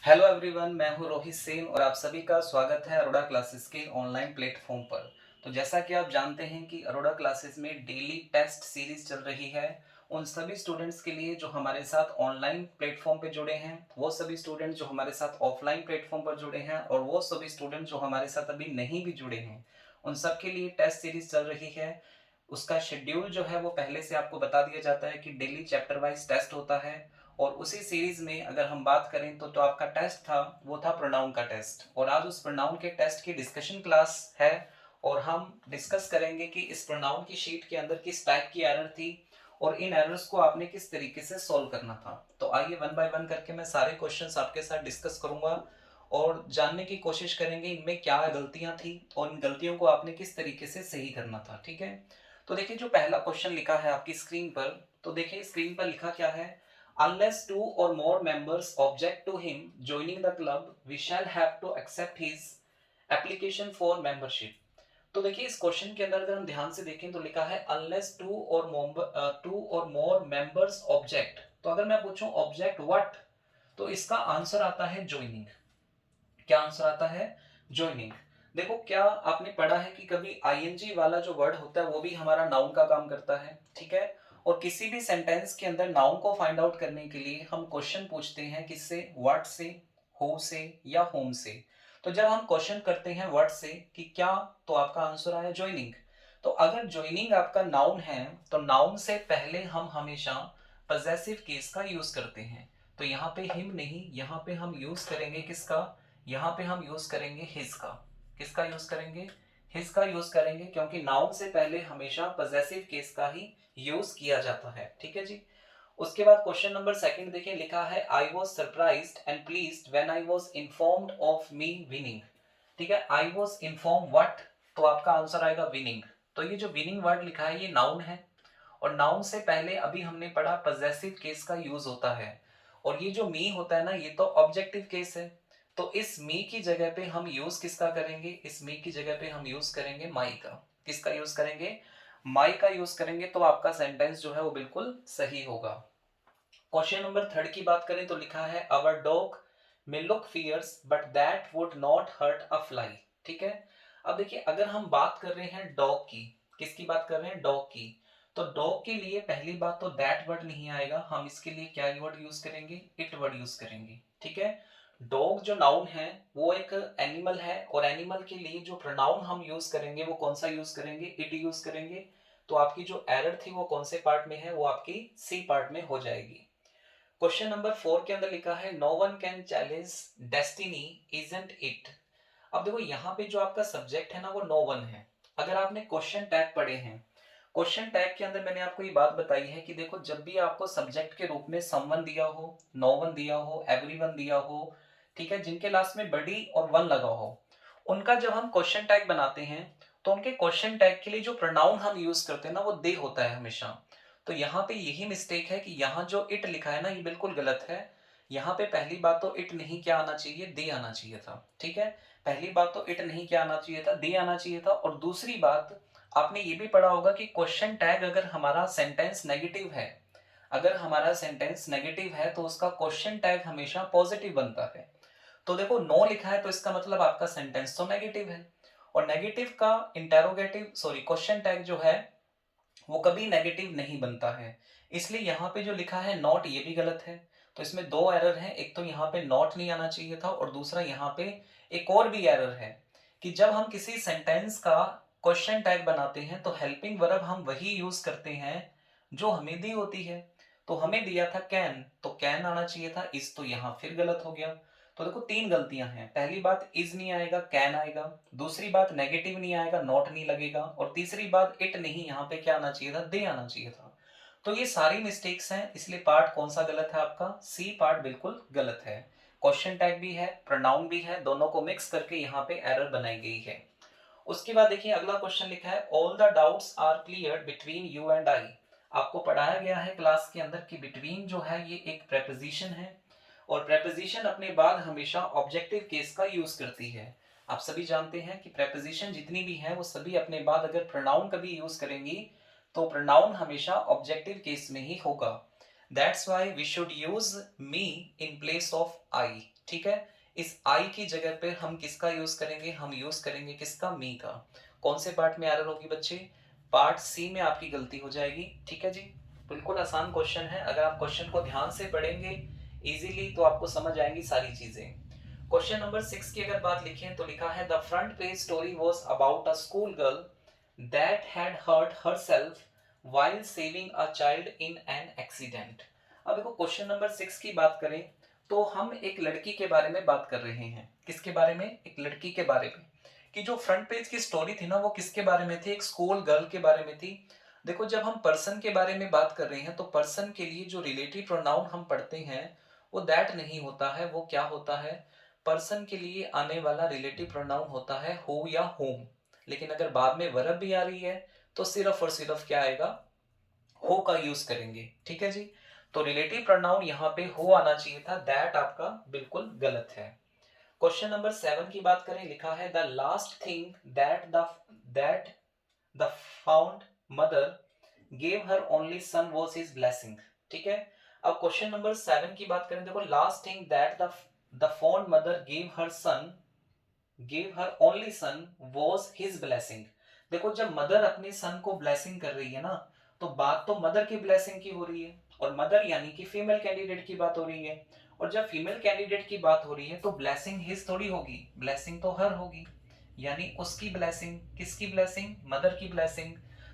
Hello everyone, मैं हूं रोहित सेन और आप सभी का स्वागत है अरोड़ा क्लासेस के ऑनलाइन प्लेटफॉर्म पर। तो जैसा कि आप जानते हैं कि अरोड़ा क्लासेस में डेली टेस्ट सीरीज चल रही है उन सभी स्टूडेंट्स के लिए जो हमारे साथ ऑनलाइन प्लेटफॉर्म पे जुड़े हैं, वो सभी स्टूडेंट जो हमारे साथ ऑफलाइन प्लेटफॉर्म पर जुड़े हैं और वो सभी स्टूडेंट जो हमारे साथ अभी नहीं भी जुड़े हैं, उन सब के लिए टेस्ट सीरीज चल रही है। उसका शेड्यूल जो है वो पहले से आपको बता दिया जाता है कि डेली चैप्टर वाइज टेस्ट होता है। और उसी सीरीज में अगर हम बात करें तो आपका टेस्ट था वो था प्रोनाउन का टेस्ट, और आज उस प्रोनाउन के टेस्ट की डिस्कशन क्लास है। और हम डिस्कस करेंगे कि इस प्रोनाउन की शीट के अंदर किस टाइप की एरर थी और इन एरर्स को आपने किस तरीके से सॉल्व करना था। तो आइए वन बाय वन करके मैं सारे क्वेश्चंस आपके साथ डिस्कस करूंगा और जानने की कोशिश करेंगे इनमें क्या गलतियां थी और इन गलतियों को आपने किस तरीके से सही करना था। ठीक है, तो देखिए जो पहला क्वेश्चन लिखा है आपकी स्क्रीन पर, तो देखिए स्क्रीन पर लिखा क्या है। Unless two or more members object to him joining the club, we shall have to accept his application for membership. तो देखिए इस क्वेश्चन के अंदर अगर हम ध्यान से देखें तो लिखा है unless two or more members object। तो अगर मैं पूछूं object what, तो इसका आंसर आता है joining। क्या आंसर आता है? ज्वाइनिंग। देखो क्या आपने पढ़ा है कि कभी आईएनजी वाला जो वर्ड होता है वो भी हमारा नाउन का काम करता है। ठीक है, और किसी भी सेंटेंस के अंदर नाउन को फाइंड आउट करने के लिए हम क्वेश्चन पूछते हैं किससे? व्हाट से, हु से या होम से। तो जब हम क्वेश्चन करते हैं व्हाट से कि क्या, तो आपका आंसर आया ज्वाइनिंग। तो अगर ज्वाइनिंग आपका नाउन है तो नाउन से पहले हम हमेशा पजेसिव केस का यूज करते हैं। तो यहाँ पे हिम नहीं, यहाँ पे हम यूज करेंगे किसका? यहाँ पे हम यूज करेंगे हिज का। किसका यूज करेंगे? हिज का यूज करेंगे, क्योंकि नाउन से पहले हमेशा पजेसिव केस का ही यूज किया जाता है। ठीक है जी। उसके बाद क्वेश्चन नंबर सेकंड देखिए, लिखा है I was surprised and pleased when I was informed of me winning. ठीक है, आई वॉज इन्फॉर्म व्हाट, तो आपका आंसर आएगा विनिंग। तो ये जो विनिंग वर्ड लिखा है ये नाउन है, और नाउन से पहले अभी हमने पढ़ा पजेसिव केस का यूज होता है। और ये जो मी होता है ना, ये तो ऑब्जेक्टिव केस है। तो इस मी की जगह पे हम यूज किसका करेंगे? इस मी की जगह पे हम यूज करेंगे माई का। किसका यूज करेंगे? माई का यूज करेंगे, तो आपका सेंटेंस जो है वो बिल्कुल सही होगा। क्वेश्चन नंबर थर्ड की बात करें तो लिखा है our dog may look fierce but that would not hurt a fly. ठीक है, अब देखिए अगर हम बात कर रहे हैं डॉग की, किसकी बात कर रहे हैं? डॉग की। तो डॉग के लिए पहली बात तो दैट वर्ड नहीं आएगा, हम इसके लिए क्या वर्ड यूज करेंगे? इट वर्ड यूज करेंगे। ठीक है, डॉग जो नाउन है वो एक एनिमल है, और एनिमल के लिए जो प्रोनाउन हम यूज करेंगे वो कौन सा यूज करेंगे? इट यूज करेंगे। तो आपकी जो एरर थी वो कौन से पार्ट में है? वो आपकी सी पार्ट में हो जाएगी। क्वेश्चन नंबर फोर के अंदर लिखा है no one can challenge destiny isn't it. अब देखो यहाँ पे जो आपका सब्जेक्ट है ना वो नो वन है। अगर आपने क्वेश्चन टैग पढ़े हैं, क्वेश्चन टैग के अंदर मैंने आपको ये बात बताई है कि देखो जब भी आपको सब्जेक्ट के रूप में समवन दिया हो, नो वन दिया हो, एवरीवन दिया हो, ठीक है, जिनके लास्ट में बडी और वन लगा हो, उनका जब हम क्वेश्चन टैग बनाते हैं तो उनके क्वेश्चन टैग के लिए जो प्रोनाउन हम यूज करते हैं ना वो दे होता है हमेशा। तो यहाँ पे यही मिस्टेक है कि यहाँ जो इट लिखा है ना ये बिल्कुल गलत है। यहाँ पे पहली बात तो इट नहीं क्या आना चाहिए? दे आना चाहिए था। ठीक है, पहली बात तो इट नहीं क्या आना चाहिए था? दे आना चाहिए था। और दूसरी बात, आपने ये भी पढ़ा होगा कि क्वेश्चन टैग अगर हमारा सेंटेंस नेगेटिव है, अगर हमारा सेंटेंस नेगेटिव है तो उसका क्वेश्चन टैग हमेशा पॉजिटिव बनता है। तो देखो नो लिखा है तो इसका मतलब आपका सेंटेंस तो नेगेटिव है, और नेगेटिव का इंटेरोगेटिव सॉरी क्वेश्चन टैग जो है वो कभी नेगेटिव नहीं बनता है। इसलिए यहाँ पे जो लिखा है नॉट, ये भी गलत है। तो इसमें दो एरर हैं, एक तो यहाँ पे नॉट नहीं आना चाहिए था, और दूसरा यहाँ पे एक और भी एरर है कि जब हम किसी सेंटेंस का क्वेश्चन टैग बनाते हैं तो हेल्पिंग वर्ब हम वही यूज करते हैं जो हमें दी होती है। तो हमें दिया था कैन, तो कैन आना चाहिए था, इस तो यहाँ फिर गलत हो गया। तो देखो तीन गलतियां हैं, पहली बात इज नहीं आएगा, कैन आएगा। दूसरी बात नेगेटिव नहीं आएगा, नॉट नहीं लगेगा। और तीसरी बात इट नहीं, यहाँ पे क्या आना चाहिए था? दे आना चाहिए था। तो ये सारी मिस्टेक्स हैं, इसलिए पार्ट कौन सा गलत है आपका? सी पार्ट बिल्कुल गलत है। क्वेश्चन टैग भी है, प्रोनाउन भी है, दोनों को मिक्स करके यहाँ पे एरर बनाई गई है। उसके बाद देखिए अगला क्वेश्चन लिखा है all the doubts are clear between you and I. आपको पढ़ाया गया है क्लास के अंदर कि बिटवीन जो है ये एक प्रेपोजिशन है, और प्रेपोजिशन अपने बाद हमेशा ऑब्जेक्टिव केस का यूज करती है। आप सभी जानते हैं कि प्रेपोजिशन जितनी भी है वो सभी अपने बाद अगर प्रोनाउन कभी यूज करेंगी तो प्रोनाउन हमेशा ऑब्जेक्टिव केस में ही होगा। That's why we should use me in place of I. ठीक है। इस आई की जगह पे हम किसका यूज करेंगे, हम यूज करेंगे किसका, मी का। कौन से पार्ट में एरर होगी बच्चे, पार्ट सी में आपकी गलती हो जाएगी। ठीक है जी, बिल्कुल आसान क्वेश्चन है, अगर आप क्वेश्चन को ध्यान से पढ़ेंगे इजीली तो आपको समझ आएंगी सारी चीजें। क्वेश्चन नंबर 6 की अगर बात लिखें तो लिखा है the front page story was about a school girl that had hurt herself while saving a child in an accident. अब देखो क्वेश्चन नंबर 6 की बात करें तो हम एक लड़की के बारे में बात कर रहे हैं। किसके बारे में, एक लड़की के बारे में। कि जो फ्रंट पेज की स्टोरी थी ना वो किसके बारे में थी, एक स्कूल गर्ल के बारे में थी। देखो जब हम पर्सन के बारे में बात कर रहे हैं तो पर्सन के लिए जो रिलेटिव प्रोनाउन हम पढ़ते हैं वो दैट नहीं होता है, वो क्या होता है, पर्सन के लिए आने वाला रिलेटिव प्रोनाउन होता है हु या होम। लेकिन अगर बाद में वर्ब भी आ रही है तो सिर्फ और सिर्फ क्या आएगा, हो का यूज करेंगे। ठीक है जी, तो रिलेटिव प्रोनाउन यहाँ पे हो आना चाहिए था, दैट आपका बिल्कुल गलत है। क्वेश्चन नंबर 7 की बात करें, लिखा है the last thing that the found mother gave her only son was his blessing. ठीक है, अब क्वेश्चन नंबर 7 की बात करें, देखो last thing that the fond mother gave her only son was his blessing. देखो जब मदर अपने सन को ब्लेसिंग कर रही है ना तो बात तो मदर की ब्लेसिंग की हो रही है, और मदर यानी कि फीमेल कैंडिडेट की बात हो रही है। और जब फीमेल कैंडिडेट की बात हो रही है तो ब्लेसिंग हिज थोड़ी होगी, ब्लेसिंग तो हर होगी, यानी उसकी ब्लेसिंग। किसकी ब्लेसिंग, मदर की ब्लेसिंग।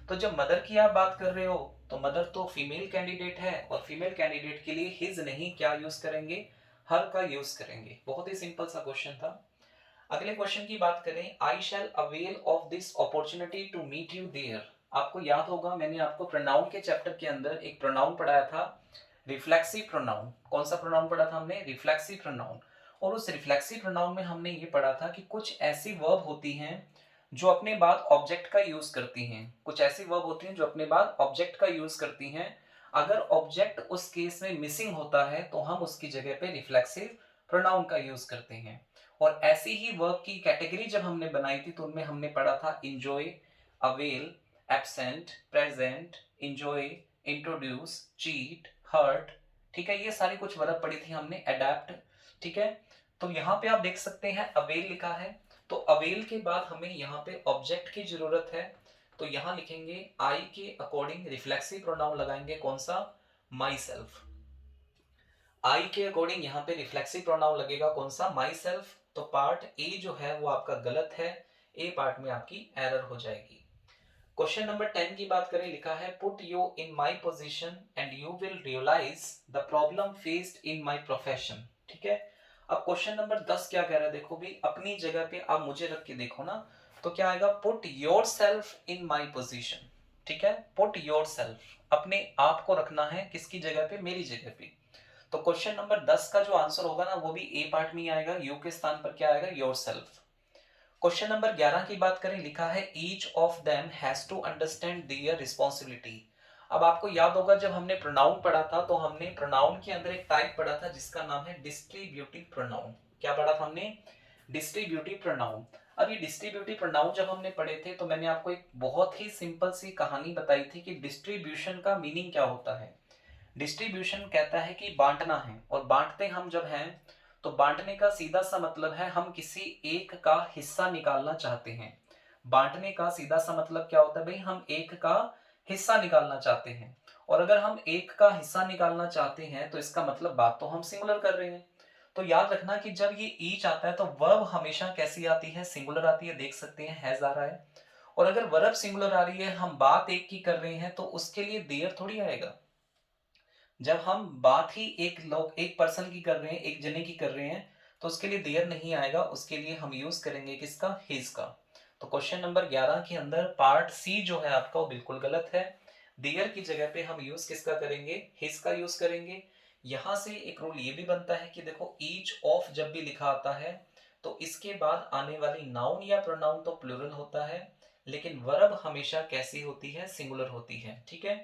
तो जब मदर की आप बात कर रहे हो तो मदर तो फीमेल कैंडिडेट है, और फीमेल कैंडिडेट के लिए हिज नहीं क्या यूज करेंगे, हर का यूज करेंगे। बहुत ही सिंपल सा क्वेश्चन था। अगले क्वेश्चन की बात करें, I shall avail of this opportunity to meet you there. आपको याद होगा मैंने आपको प्रोनाउन के चैप्टर के अंदर एक प्रोनाउन पढ़ाया था, रिफ्लेक्सिव प्रोनाउन। कौन सा प्रोनाउन पढ़ा था हमने, रिफ्लेक्सिव प्रोनाउन। और उस रिफ्लेक्सिव प्रोनाउन में हमने ये पढ़ा था कि कुछ ऐसी वर्ब होती हैं जो अपने बाद ऑब्जेक्ट का यूज करती हैं, कुछ ऐसी वर्ब होती हैं जो अपने बाद ऑब्जेक्ट का यूज करती हैं। अगर ऑब्जेक्ट उस केस में मिसिंग होता है तो हम उसकी जगह पे रिफ्लेक्सिव प्रोनाउन का यूज करते हैं। और ऐसी ही वर्ब की कैटेगरी जब हमने बनाई थी तो उनमें हमने पढ़ा था enjoy, avail, absent, present, enjoy, introduce, cheat, hurt. ठीक है, ये सारी कुछ वर्ब पढ़ी थी हमने, अडेप्ट। ठीक है, तो यहाँ पे आप देख सकते हैं अवेल लिखा है, तो अवेल के बाद हमें यहाँ पे ऑब्जेक्ट की जरूरत है। तो यहाँ लिखेंगे आई के अकॉर्डिंग रिफ्लेक्सिव प्रोनाउन लगाएंगे, कौन सा, माई सेल्फ। आई के अकॉर्डिंग यहाँ पे रिफ्लेक्सिव प्रोनाउन लगेगा, कौन सा, माई सेल्फ। तो पार्ट ए जो है वो आपका गलत है, ए पार्ट में आपकी एरर हो जाएगी। क्वेश्चन नंबर 10 की बात करें, लिखा है put you in my position and you will realize the problem faced in my profession. ठीक है, अब क्वेश्चन नंबर 10 क्या कह रहा है, देखो भी अपनी जगह पे आप मुझे रख के देखो ना, तो क्या आएगा, put your self in my position. ठीक है, पुट योर सेल्फ, अपने आप को रखना है किसकी जगह पे, मेरी जगह पे। तो क्वेश्चन नंबर 10 का जो आंसर होगा ना वो भी ए पार्ट में ही आएगा, यू के स्थान पर क्या आएगा, योर सेल्फ। क्वेश्चन नंबर 11 की बात करें, लिखा है each of them has to understand their responsibility. अब आपको याद होगा जब हमने प्रोनाउन पढ़ा था तो हमने प्रोनाउन के अंदर एक टाइप पढ़ा था जिसका नाम है डिस्ट्रीब्यूटिव प्रोनाउन। क्या पढ़ा था हमने, डिस्ट्रीब्यूटिव प्रोनाउन। अब ये डिस्ट्रीब्यूटिव प्रोनाउन जब हमने पढ़े थे तो मैंने आपको एक बहुत ही सिंपल सी कहानी बताई थी कि डिस्ट्रीब्यूशन का मीनिंग क्या होता है। डिस्ट्रीब्यूशन कहता है कि बांटना है, और बांटते हम जब हैं तो बांटने का सीधा सा मतलब है हम किसी एक का हिस्सा निकालना चाहते हैं। बांटने का सीधा सा मतलब क्या होता है भाई, हम एक का हिस्सा निकालना चाहते हैं। और अगर हम एक का हिस्सा निकालना चाहते हैं तो इसका मतलब बात तो हम सिंगुलर कर रहे हैं। तो याद रखना कि जब ये ईच आता है तो वर्ब हमेशा कैसी आती है, सिंगुलर आती है। देख सकते हैं हैज आ रहा है, और अगर वर्ब सिंगुलर आ रही है, हम बात एक की कर रहे हैं, तो उसके लिए देयर थोड़ी आएगा। जब हम बात ही एक पर्सन की कर रहे हैं, एक जने की कर रहे हैं, तो उसके लिए देयर नहीं आएगा, उसके लिए हम यूज करेंगे किसका, हिज का। तो क्वेश्चन नंबर 11 के अंदर पार्ट सी जो है आपका वो बिल्कुल गलत है। देयर की जगह पे हम यूज किसका करेंगे, हिज का यूज करेंगे। यहां से एक रूल ये भी बनता है कि देखो ईच ऑफ जब भी लिखा आता है तो इसके बाद आने वाली नाउन या प्रोनाउन तो प्लूरल होता है, लेकिन वर्ब हमेशा कैसी होती है, सिंगुलर होती है। ठीक है,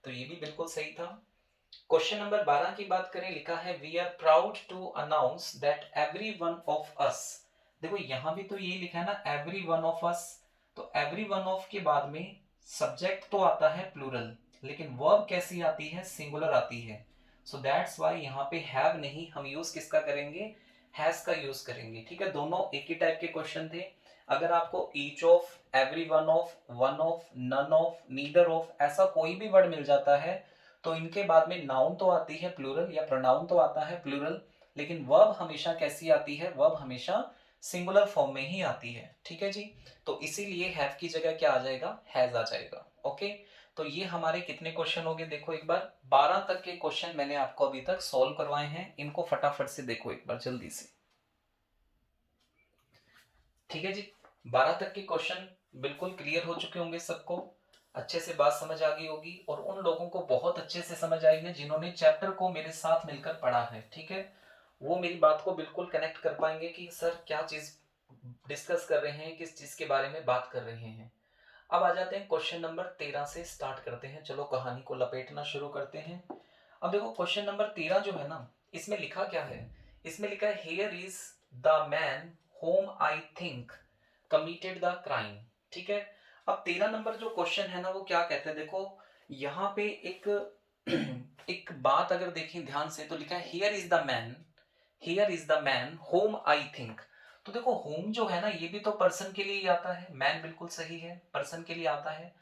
तो ये भी बिल्कुल सही था। क्वेश्चन नंबर 12 की बात करें, लिखा है we are proud to announce that every one of us. देखो यहां भी तो ये लिखा है ना, एवरी वन ऑफ अस। तो एवरी वन ऑफ के बाद में सब्जेक्ट तो आता है प्लूरल, लेकिन वर्ब कैसी आती है, सिंगुलर आती है। सो दैट्स वाई यहाँ पे हैव नहीं, हम यूज किसका करेंगे, हैज का यूज करेंगे। ठीक है, दोनों एक ही टाइप के क्वेश्चन थे। अगर आपको each of, every one of, none of, neither of ऐसा कोई भी वर्ड मिल जाता है तो इनके बाद में नाउन तो आती है प्लूरल या प्रोनाउन तो आता है प्लूरल, लेकिन वर्ब हमेशा कैसी आती है, वर्ब हमेशा सिंगुलर फॉर्म में ही आती है। ठीक है जी, तो इसीलिए हैव की जगह क्या आ जाएगा, हैज आ जाएगा। ओके, तो ये हमारे कितने क्वेश्चन हो गए, देखो एक बार 12 तक के क्वेश्चन मैंने आपको अभी तक सॉल्व करवाए हैं, इनको फटाफट से देखो एक बार जल्दी से। ठीक है जी, 12 तक के क्वेश्चन बिल्कुल क्लियर हो चुके होंगे, सबको अच्छे से बात समझ आ गई होगी, और उन लोगों को बहुत अच्छे से समझ आई है जिन्होंने चैप्टर को मेरे साथ मिलकर पढ़ा है। ठीक है, वो मेरी बात को बिल्कुल कनेक्ट कर पाएंगे कि सर क्या चीज डिस्कस कर रहे हैं, किस चीज के बारे में बात कर रहे हैं। अब आ जाते हैं क्वेश्चन नंबर 13 से स्टार्ट करते हैं, चलो कहानी को लपेटना शुरू करते हैं। अब देखो क्वेश्चन नंबर 13 जो है ना, इसमें लिखा क्या है, इसमें लिखा है here is the man home I think committed the crime. ठीक है, अब 13 नंबर जो क्वेश्चन है ना वो क्या कहते हैं, देखो यहाँ पे एक एक बात अगर देखें ध्यान से तो लिखा है here is the man home I think. तो देखो होम जो है ना ये भी तो पर्सन के लिए ही आता है, मैन बिल्कुल सही है, पर्सन के लिए आता है।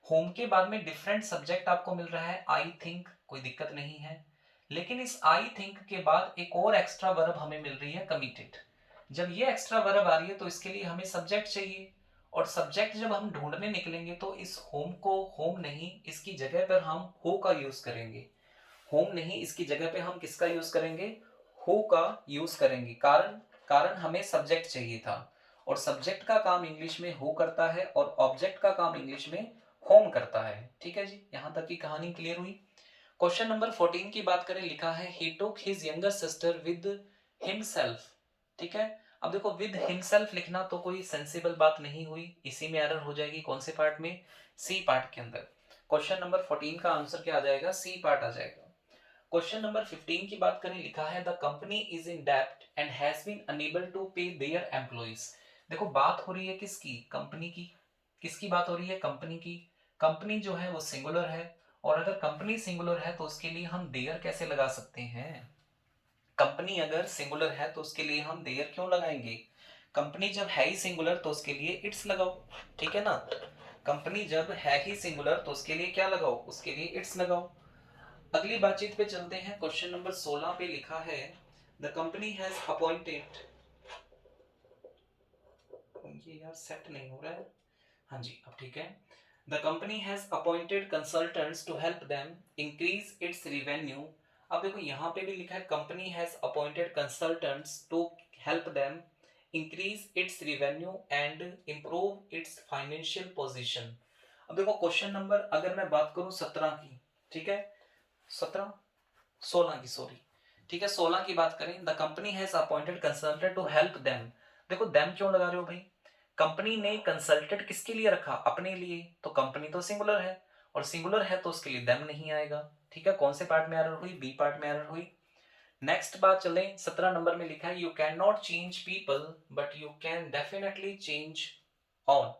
होम के बाद में डिफरेंट सब्जेक्ट आपको मिल रहा है, आई थिंक, कोई दिक्कत नहीं है, लेकिन इस आई थिंक के बाद एक और एक्स्ट्रा वर्ब हमें मिल रही है, कमिटेड। जब ये एक्स्ट्रा वर्ब आ रही है तो इसके लिए हमें सब्जेक्ट चाहिए, और सब्जेक्ट जब हम ढूंढने निकलेंगे तो इस होम को होम नहीं, इसकी जगह पर हम हो का यूज करेंगे। होम नहीं, इसकी जगह पे हम किसका यूज करेंगे, हु का यूज करेंगे। कारण कारण हमें सब्जेक्ट चाहिए था, और सब्जेक्ट का काम इंग्लिश में हु करता है और ऑब्जेक्ट का काम इंग्लिश में होम करता है। ठीक है जी, यहां तक की कहानी क्लियर हुई। क्वेश्चन नंबर 14 की बात करें, लिखा है he took his younger sister with himself. ठीक है, अब देखो विद हिमसेल्फ लिखना तो कोई सेंसिबल बात नहीं हुई, इसी में एरर हो जाएगी, कौन से पार्ट में, सी पार्ट के अंदर। क्वेश्चन नंबर 14 का आंसर क्या आ जाएगा, सी पार्ट आ जाएगा। क्वेश्चन नंबर 15 की बात करें, लिखा है द कंपनी इज इन डेब्ट and has been unable to pay their employees. देखो बात हो रही है किसकी, कंपनी की। किसकी बात हो रही है, कंपनी की। कंपनी जो है वो सिंगुलर है, और अगर कंपनी सिंगुलर है तो उसके लिए हम देयर कैसे लगा सकते हैं, कंपनी अगर सिंगुलर है तो उसके लिए हम देयर क्यों लगाएंगे, कंपनी जब है ही सिंगुलर तो उसके लिए इट्स लगाओ। ठीक है ना, कंपनी जब है ही सिंगुलर तो उसके लिए क्या लगाओ, उसके लिए इट्स लगाओ। अगली बातचीत पे चलते हैं, क्वेश्चन नंबर 16 पे लिखा है द कंपनी हैज अपॉइंटेड, ये यार सेट नहीं हो रहा है, हाँ जी अब ठीक है। The company has appointed consultants to help them increase its revenue. अब देखो यहाँ पे भी लिखा है company has appointed consultants to help them increase its revenue and improve its financial position. अब देखो क्वेश्चन नंबर अगर मैं बात करूं 17 की, ठीक है, 17 16 की सॉरी, ठीक है 16 की बात करें, the company has appointed consultant to help them. देखो देम क्यों लगा रहे हो भाई, कंपनी ने कंसल्टेंट किसके लिए रखा, अपने लिए, तो कंपनी तो सिंगुलर है, और सिंगुलर है तो उसके लिए देम नहीं आएगा। ठीक है, कौन से पार्ट में एरर हुई, बी पार्ट में एरर हुई। नेक्स्ट बात चले, 17 नंबर में लिखा है you can not change people but you can definitely change on.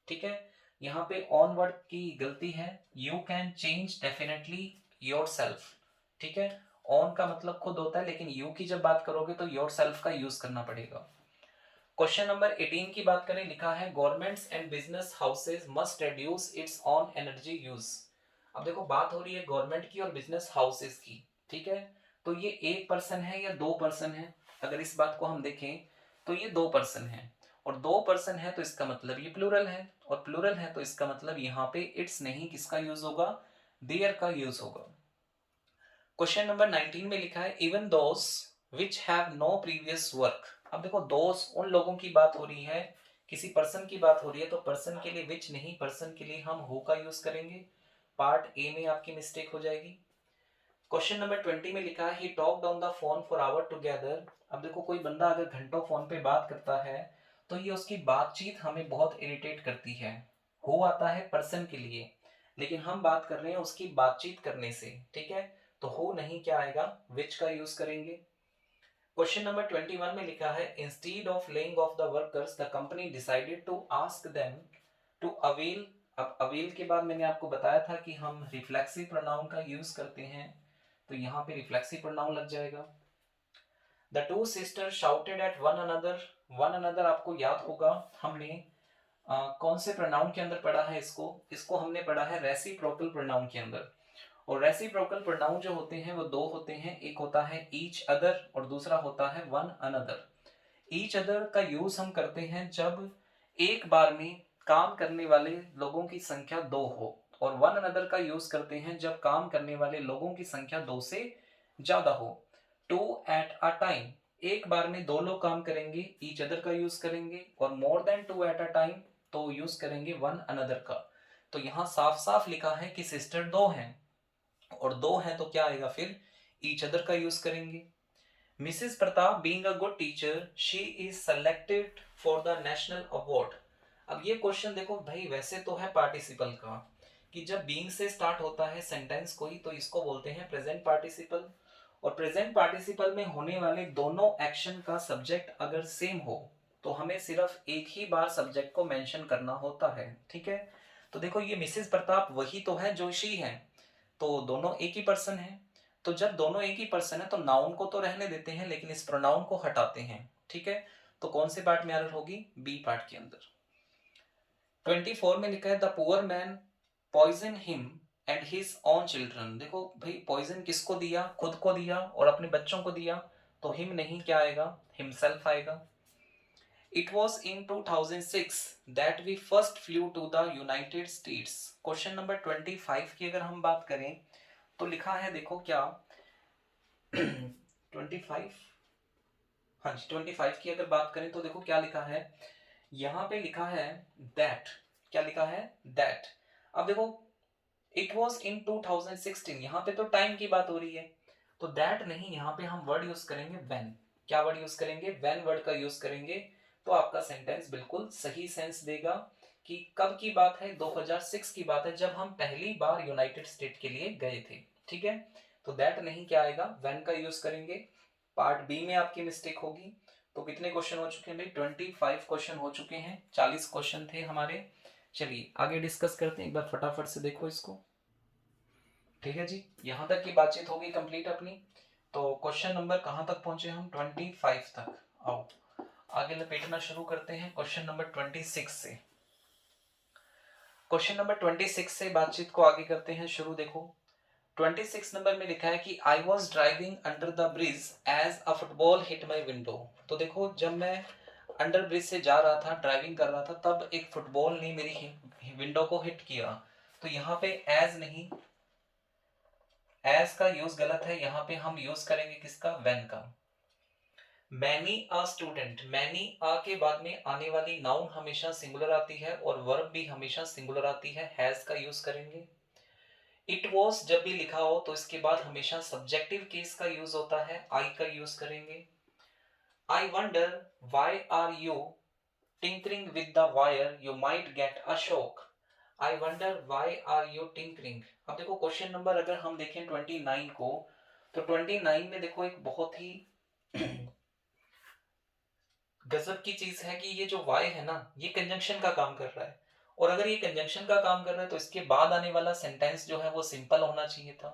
ठीक है, यहाँ पे ऑन वर्ड की गलती है, you can change definitely your self. ठीक है, ऑन का मतलब खुद होता है, लेकिन यू की जब बात करोगे तो योर सेल्फ का यूज करना पड़ेगा। क्वेश्चन नंबर 18 की बात करें, लिखा है governments and business houses must reduce it's on energy use. अब देखो बात हो रही है गवर्नमेंट की और बिजनेस हाउसेज की। ठीक है, तो ये एक पर्सन है या दो पर्सन है, अगर इस बात को हम देखें तो ये दो पर्सन है, और दो पर्सन है तो इसका मतलब ये प्लूरल है, और प्लूरल है तो इसका मतलब यहाँ पे इट्स नहीं, किसका यूज होगा, देयर का यूज होगा। क्वेश्चन नंबर 19 में लिखा है even those which have no previous work. अब देखो दोस उन लोगों की बात हो रही है, किसी पर्सन की बात हो रही है, तो पर्सन के लिए विच नहीं, पर्सन के लिए हम हु का यूज करेंगे। पार्ट ए में आपकी मिस्टेक हो जाएगी। क्वेश्चन नंबर 20 में लिखा है he talked on the phone for hour together. अब देखो कोई बंदा अगर घंटों फोन पे बात करता है तो ये उसकी बातचीत हमें बहुत इरिटेट करती है। हु आता है पर्सन के लिए, लेकिन हम बात कर रहे हैं उसकी बातचीत करने से। ठीक है, तो हु नहीं, क्या आएगा, विच का यूज करेंगे। क्वेश्चन नंबर 21 में लिखा है instead of laying off the workers the company decided to ask them to avail. अब अवेल के बाद मैंने आपको बताया था कि हम रिफ्लेक्सिव प्रोनाउन का यूज करते हैं, तो यहाँ पे रिफ्लेक्सिव प्रोनाउन लग जाएगा। The two sister shouted at one another. One another आपको याद होगा, हमने कौन से प्रोनाउन के अंदर पढ़ा है इसको? इसको हमने पढ़ा है रेसिप्रोकल प्रोनाउन के अंदर। और रेसिप्रोकल प्रोनाउन जो होते हैं वो दो होते हैं, एक होता है ईच अदर और दूसरा होता है वन अनदर। ईच अदर का यूज हम करते हैं जब एक बार में काम करने वाले लोगों की संख्या दो हो, और वन अनदर का यूज करते हैं जब काम करने वाले लोगों की संख्या दो से ज्यादा हो। टू एट अ टाइम, एक बार में दो लोग काम करेंगे, ईच अदर का यूज करेंगे, और more than two at a time तो यूज करेंगे वन अनदर का। तो यहाँ साफ साफ लिखा है कि सिस्टर दो हैं, और दो हैं तो क्या आएगा फिर? ईच अदर का यूज करेंगे। Mrs Pratap being a good teacher she is selected for the national award. अब ये क्वेश्चन देखो भाई, वैसे तो है पार्टिसिपल का, कि जब बीइंग से स्टार्ट होता है सेंटेंस कोई तो इसको बोलते हैं प्रेजेंट पार्टिसिपल। और प्रेजेंट पार्टिसिपल में होने वाले दोनों एक्शन का सब्जेक्ट अगर सेम हो तो हमें सिर्फ एक ही बार सब्जेक्ट को मेंशन करना होता है, ठीक है? तो देखो ये मिसेस प्रताप वही तो है जो शी है, तो दोनों एक ही पर्सन है। तो जब दोनों एक ही पर्सन है तो नाउन को तो रहने देते हैं लेकिन इस प्रोनाउन को हटाते हैं, ठीक है? तो कौन से पार्ट में एरर होगी? बी पार्ट के अंदर। 24 में लिखा है the poor man poison him and his own children. देखो भाई, पॉइजन किसको दिया? खुद को दिया और अपने बच्चों को दिया, तो हिम नहीं, क्या आएगा? हिमसेल्फ आएगा। It was in 2006 that we first flew to the United States। Question number 25 की अगर हम बात करें तो लिखा है, देखो क्या 25, हाँ जी 25 की अगर बात करें तो देखो क्या लिखा है, यहाँ पे लिखा है दैट। क्या लिखा है? दैट। अब देखो इट वॉज इन 2016, यहाँ पे तो टाइम की बात हो रही है, तो दैट नहीं, यहाँ पे हम वर्ड यूज करेंगे व्हेन। क्या वर्ड यूज करेंगे? व्हेन वर्ड का यूज करेंगे, तो आपका सेंटेंस बिल्कुल सही सेंस देगा कि कब की बात है? 2006 की बात है, जब हम पहली बार यूनाइटेड स्टेट के लिए गए थे, ठीक है? तो दैट नहीं, क्या आएगा? व्हेन का यूज करेंगे। पार्ट बी में आपकी मिस्टेक होगी। तो कितने क्वेश्चन हो चुके हैं भाई? 25 क्वेश्चन हो चुके हैं, 40 क्वेश्चन थे हमारे। चलिए आगे डिस्कस करते हैं, एक बार फटाफट से देखो इसको। ठीक है जी, यहां तक की बातचीत होगी कंप्लीट अपनी। तो क्वेश्चन नंबर कहां तक पहुंचे हम? 25 तक। आओ आगे लपेटना शुरू करते हैं क्वेश्चन नंबर 26 से। क्वेश्चन नंबर 26 से बातचीत को आगे करते हैं शुरू। देखो 26 नंबर में लिखा है कि I was driving under the bridge as a football hit my window. तो देखो जब मैं अंडर ब्रिज से जा रहा था, ड्राइविंग कर रहा था, तब एक फुटबॉल ने मेरी विंडो को हिट किया। तो यहाँ पे एज नहीं, एज का यूज गलत है, यहाँ पे हम यूज करेंगे किसका? व्हेन का। मैनी अ स्टूडेंट, मैनी आ के बाद में आने वाली नाउन हमेशा सिंगुलर आती है और वर्ब भी हमेशा सिंगुलर आती है, हैज का यूज करेंगे। इट वॉज जब भी लिखा हो तो इसके बाद हमेशा सब्जेक्टिव केस का यूज होता है, आई का यूज करेंगे। I wonder why are you tinkering with the wire you might get a shock. I wonder why are you tinkering. अब देखो क्वेश्चन नंबर अगर हम देखें 29 को, तो 29 में देखो एक बहुत ही गजब की चीज है कि ये जो वाई है ना, ये कंजंक्शन का काम कर रहा है। और अगर ये कंजंक्शन का काम कर रहा है तो इसके बाद आने वाला सेंटेंस जो है वो सिंपल होना चाहिए था,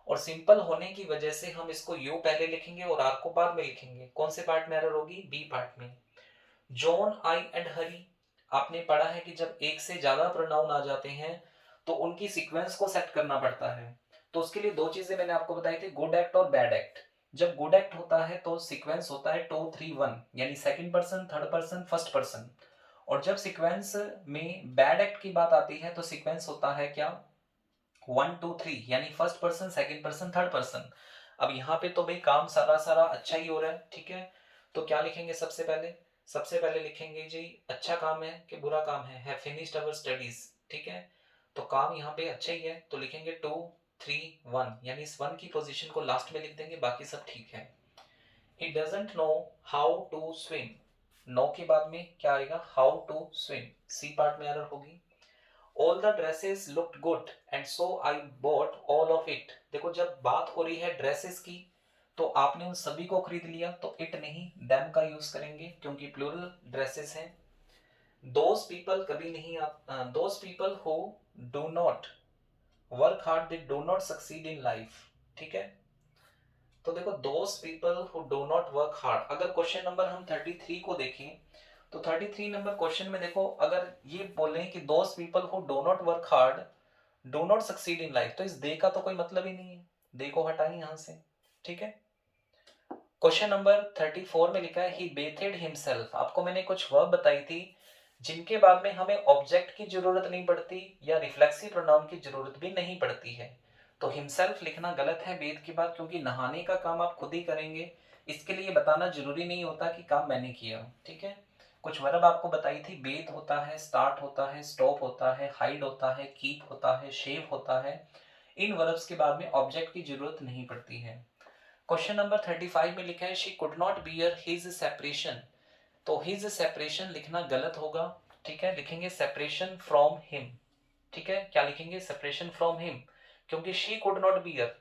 और सिंपल होने की वजह से हम इसको यू पहले लिखेंगे और आर को बाद में लिखेंगे। कौन से पार्ट में एरर होगी? बी पार्ट में। जॉन, आई एंड हरी, आपने पढ़ा है कि जब एक से ज्यादा प्रोनाउन आ जाते हैं तो उनकी सीक्वेंस को सेट करना पड़ता है। तो उसके लिए दो चीजें मैंने आपको बताई थी, गुड एक्ट और बैड एक्ट। जब गुड एक्ट होता है तो सीक्वेंस होता है 2 3 1, यानी second person, third person, first person. और जब सीक्वेंस में बैड एक्ट की बात आती है तो सीक्वेंस होता है क्या? 1 2 3, यानी first person, second person, third person. अब यहाँ पे तो भाई काम सारा सारा अच्छा ही हो रहा है, ठीक है? तो क्या लिखेंगे सबसे पहले? सबसे पहले लिखेंगे जी अच्छा काम है कि बुरा काम है फिनिश्ड अवर स्टडीज, ठीक है? तो काम यहाँ पे अच्छा ही है, तो लिखेंगे 2 3 1, यानी इस 1 की पोजीशन को लास्ट में लिख देंगे, बाकी सब ठीक है। He doesn't know how to swim, know के बाद में क्या आएगा? How to swim, C part में एरर होगी। All the dresses looked good and so I bought all of it. देखो जब बात हो रही है ड्रेसेस की तो आपने उन सभी को खरीद लिया, तो इट नहीं, देम का यूज करेंगे क्योंकि प्लूरल ड्रेसेस हैं। दोज पीपल कभी नहीं, आप those people who do not work hard they do not succeed in life, ठीक है? तो देखो those people who do not work hard, अगर क्वेश्चन नंबर हम 33 को देखें तो 33 नंबर क्वेश्चन में देखो अगर ये बोले कि those people who do not work hard do not succeed in life, तो इस दे का तो कोई मतलब ही नहीं है, दे को हटाएं यहां से। ठीक है, क्वेश्चन नंबर 34 में लिखा है ही बेथेड हिमसेल्फ, आपको मैंने कुछ वर्ब बताई थी जिनके बाद में हमें ऑब्जेक्ट की जरूरत नहीं पड़ती या रिफ्लेक्सिव प्रोनाउन की जरूरत भी नहीं पड़ती है। तो हिमसेल्फ लिखना गलत है बेथ के बाद, क्योंकि नहाने का काम आप खुद ही करेंगे, इसके लिए बताना जरूरी नहीं होता कि काम मैंने किया। ठीक है, कुछ वर्ब आपको बताई थी, बेथ होता है, स्टार्ट होता है, स्टॉप होता है, हाइड होता है, कीप होता है, शेव होता है। इन वर्ब्स के बाद में ऑब्जेक्ट की जरूरत नहीं पड़ती है। क्वेश्चन नंबर 35 में लिखा है she could not bear his separation, तो हिज सेपरेशन लिखना गलत होगा। ठीक है, लिखेंगे सेपरेशन फ्रॉम हिम। ठीक है, क्या लिखेंगे, सेपरेशन फ्रॉम हिम, क्योंकि शी कुड नॉट बियर।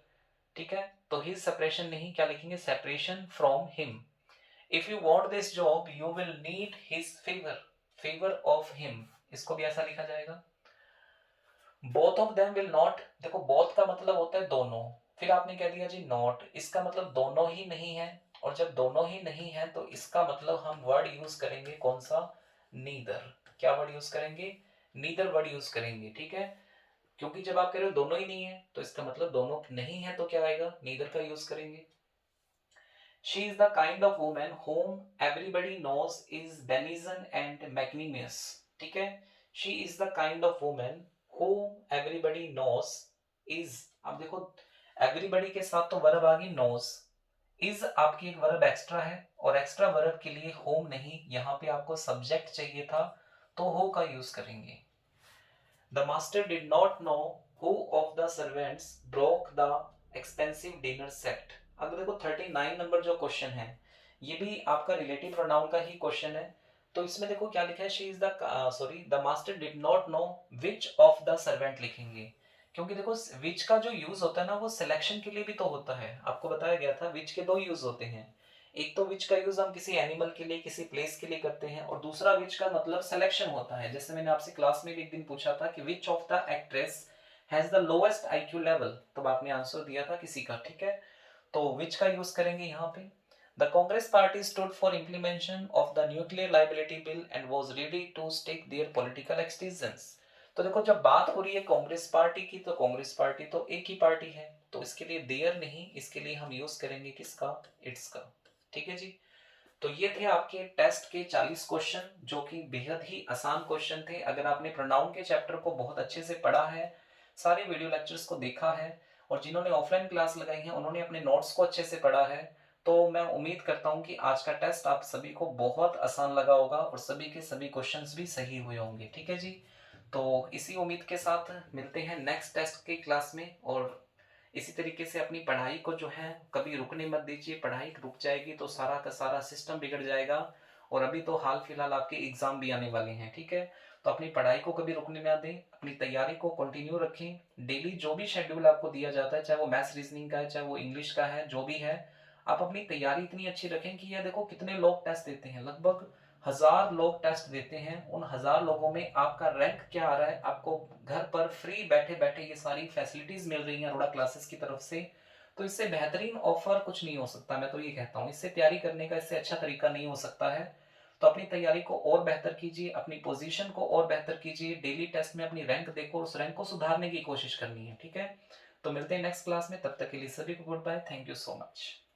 ठीक है, तो हिज सेपरेशन नहीं, क्या लिखेंगे, separation from him. If you want this job you will need his favour, favour of him, इसको भी ऐसा लिखा जाएगा। Both of them will not, देखो बोथ का मतलब होता है दोनों, फिर आपने कह दिया जी नॉट, इसका मतलब दोनों ही नहीं है, और जब दोनों ही नहीं है तो इसका मतलब हम वर्ड यूज करेंगे कौन सा, नीदर। क्या वर्ड यूज करेंगे, नीदर वर्ड यूज करेंगे। ठीक है, क्योंकि जब आप कह रहे हो दोनों ही नहीं है तो इसका मतलब दोनों नहीं है, तो क्या आएगा, नीदर का यूज करेंगे। She is the kind of women whom everybody knows is benign and magnanimous। ठीक है, she is the kind of women whom everybody knows is, अब देखो everybody के साथ तो वर्ब आ गई knows, is आपकी एक वर्ब एक्स्ट्रा है, और एक्स्ट्रा वर्ब के लिए whom नहीं, यहाँ पे आपको सब्जेक्ट चाहिए था तो हो का यूज करेंगे। The master did not know who of the servants broke the expensive dinner set। अब देखो 39 नंबर जो क्वेश्चन है ये भी आपका रिलेटिव प्रोनाउन का ही क्वेश्चन है। तो इसमें देखो क्या लिखा है, she is the sorry the master did not know which of the servant लिखेंगे, क्योंकि देखो विच का जो यूज होता है ना वो सिलेक्शन के लिए भी तो होता है, आपको बताया गया था विच के दो यूज होते हैं। एक तो विच का यूज हम किसी एनिमल के लिए किसी प्लेस के लिए करते हैं, और दूसरा विच का मतलब सिलेक्शन होता है। जैसे मैंने आपसे क्लास में एक दिन पूछा था कि which of the actress has the lowest IQ level, तो आपने आंसर दिया था किसी का। ठीक है, तो विच का यूज करेंगे यहाँ पे। The Congress party stood for implementation of the nuclear liability bill and was ready to stake their political existence. तो देखो जब बात हो रही है कांग्रेस पार्टी की तो कांग्रेस पार्टी तो एक ही पार्टी है, तो इसके लिए देयर नहीं, इसके लिए हम यूज करेंगे किसका, इट्स का। ठीक है जी, तो ये थे आपके टेस्ट के 40 क्वेश्चन जो कि बेहद ही आसान क्वेश्चन थे। अगर आपने प्रोनाउन के चैप्टर को बहुत अच्छे से पढ़ा है, सारे वीडियो लेक्चर्स को देखा है, और जिन्होंने ऑफलाइन क्लास लगाई है उन्होंने अपने नोट्स को अच्छे से पढ़ा है, तो मैं उम्मीद करता हूँ कि आज का टेस्ट आप सभी को बहुत आसान लगा होगा और सभी के सभी क्वेश्चंस भी सही हुए होंगे। ठीक है जी, तो इसी उम्मीद के साथ मिलते हैं नेक्स्ट टेस्ट की क्लास में, और इसी तरीके से अपनी पढ़ाई को जो है कभी रुकने मत दीजिए, पढ़ाई रुक जाएगी तो सारा का सारा सिस्टम बिगड़ जाएगा, और अभी तो हाल फिलहाल आपके एग्जाम भी आने वाले हैं। ठीक है, तो अपनी पढ़ाई को कभी रुकने ना दें, अपनी तैयारी को कंटिन्यू रखें। डेली जो भी शेड्यूल आपको दिया जाता है, चाहे वो मैथ्स रीजनिंग का है, चाहे वो इंग्लिश का है, जो भी है, आप अपनी तैयारी इतनी अच्छी रखें कि ये देखो कितने लोग टेस्ट देते हैं, लगभग 1000 लोग टेस्ट देते हैं, उन 1000 लोगों में आपका रैंक क्या आ रहा है, आपको घर पर फ्री बैठे बैठे ये सारी फैसिलिटीज मिल रही हैं अरोड़ा क्लासेस की तरफ से, तो इससे बेहतरीन ऑफर कुछ नहीं हो सकता। मैं तो ये कहता हूँ इससे तैयारी करने का इससे अच्छा तरीका नहीं हो सकता है। तो अपनी तैयारी को और बेहतर कीजिए, अपनी पोजीशन को और बेहतर कीजिए, डेली टेस्ट में अपनी रैंक देखो, उस रैंक को सुधारने की कोशिश करनी है। ठीक है, तो मिलते हैं नेक्स्ट क्लास में, तब तक के लिए सभी को goodbye, thank you so much.